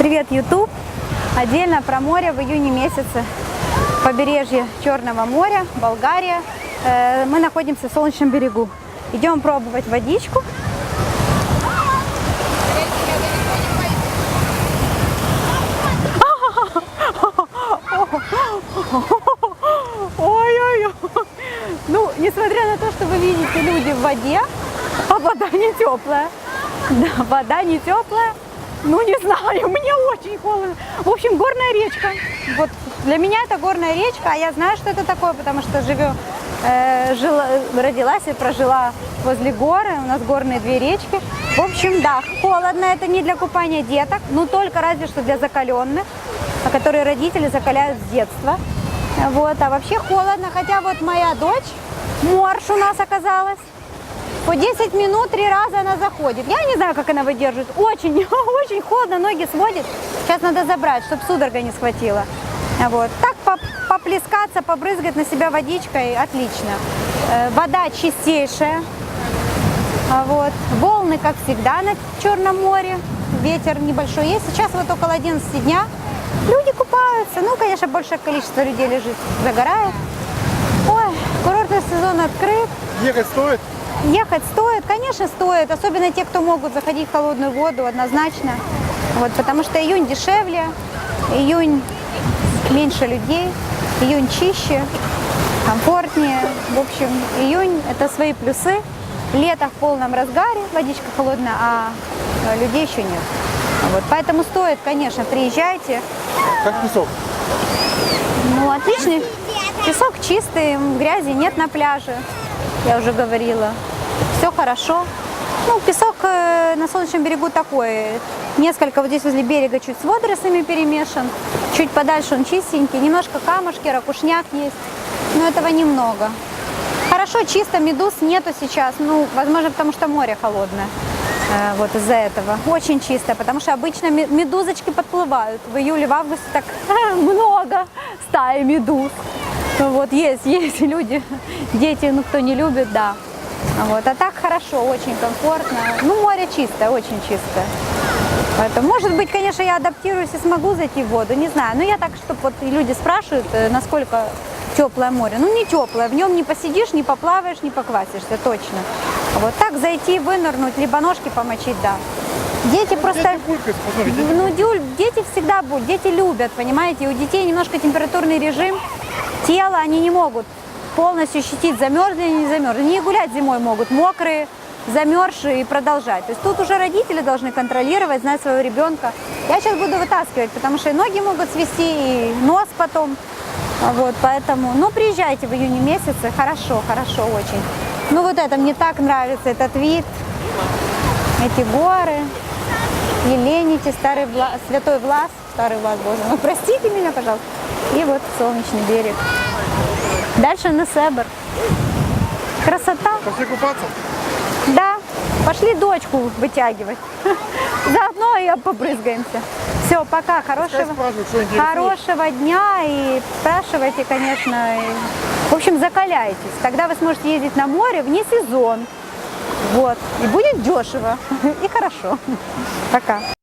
Привет, YouTube! Отдельно про море в июне месяце. Побережье Черного моря, Болгария. Мы находимся в Солнечном берегу. Идем пробовать водичку. Ой-ой-ой! Ну, несмотря на то, что вы видите люди в воде, а вода не теплая. Да, вода не теплая. Ну, не знаю, мне очень холодно. В общем, горная речка. Вот для меня это горная речка, а я знаю, что это такое, потому что родилась и прожила возле горы. У нас горные две речки. В общем, да, холодно. Это не для купания деток, но только разве что для закаленных, которые родители закаляют с детства. Вот, а вообще холодно. Хотя вот моя дочь, морж у нас оказалась. По 10 минут 3 раза она заходит. Я не знаю, как она выдерживает. Очень, очень холодно, ноги сводит. Сейчас надо забрать, чтобы судорога не схватила. Вот. Так поплескаться, побрызгать на себя водичкой, отлично. Вода чистейшая. Вот. Волны, как всегда, на Черном море. Ветер небольшой есть. Сейчас вот около 11 дня. Люди купаются. Ну, конечно, большее количество людей лежит, загорает. Ой, курортный сезон открыт. Ехать стоит? Ехать стоит, конечно, стоит, особенно те, кто могут заходить в холодную воду, однозначно. Вот, потому что июнь дешевле, июнь меньше людей, июнь чище, комфортнее. В общем, июнь – это свои плюсы. Лето в полном разгаре, водичка холодная, а людей еще нет. Вот, поэтому стоит, конечно, приезжайте. Как песок? Ну, отличный. Песок чистый, грязи нет на пляже, я уже говорила. Все хорошо. Ну, песок на Солнечном берегу такой. Несколько вот здесь возле берега чуть с водорослями перемешан. Чуть подальше он чистенький. Немножко камушки, ракушняк есть. Но этого немного. Хорошо, чисто, медуз нету сейчас. Ну, возможно, потому что море холодное. Вот из-за этого. Очень чисто, потому что обычно медузочки подплывают. В июле, в августе так много стаи медуз. Вот есть люди, дети, ну кто не любит, да. Вот, а так хорошо, очень комфортно. Ну, море чистое, очень чистое. Поэтому, может быть, конечно, я адаптируюсь и смогу зайти в воду, не знаю. Но я так, чтобы вот люди спрашивают, насколько теплое море. Ну, не теплое, в нем не посидишь, не поплаваешь, не поквасишься, точно. Вот так зайти, вынырнуть, либо ножки помочить, да. Дети просто, ну, дети всегда будут, дети любят, понимаете, у детей немножко температурный режим тела, они не могут полностью ощутить, замерзли или не замерзли. Не гулять зимой могут, мокрые, замерзшие и продолжать. То есть тут уже родители должны контролировать, знать своего ребенка. Я сейчас буду вытаскивать, потому что и ноги могут свести, и нос потом. Вот, поэтому, ну, приезжайте в июне месяце, хорошо, хорошо очень. Ну, вот это мне так нравится, этот вид, эти горы, Елените, Святой Влас, Боже мой, простите меня, пожалуйста. И вот Солнечный берег. Дальше Несебр. Красота. Пошли купаться? Да, пошли дочку вытягивать. Заодно и побрызгаемся. Все, пока, хорошего дня и спрашивайте, конечно. В общем, закаляйтесь. Тогда вы сможете ездить на море вне сезон. Вот. И будет дешево и хорошо. Пока.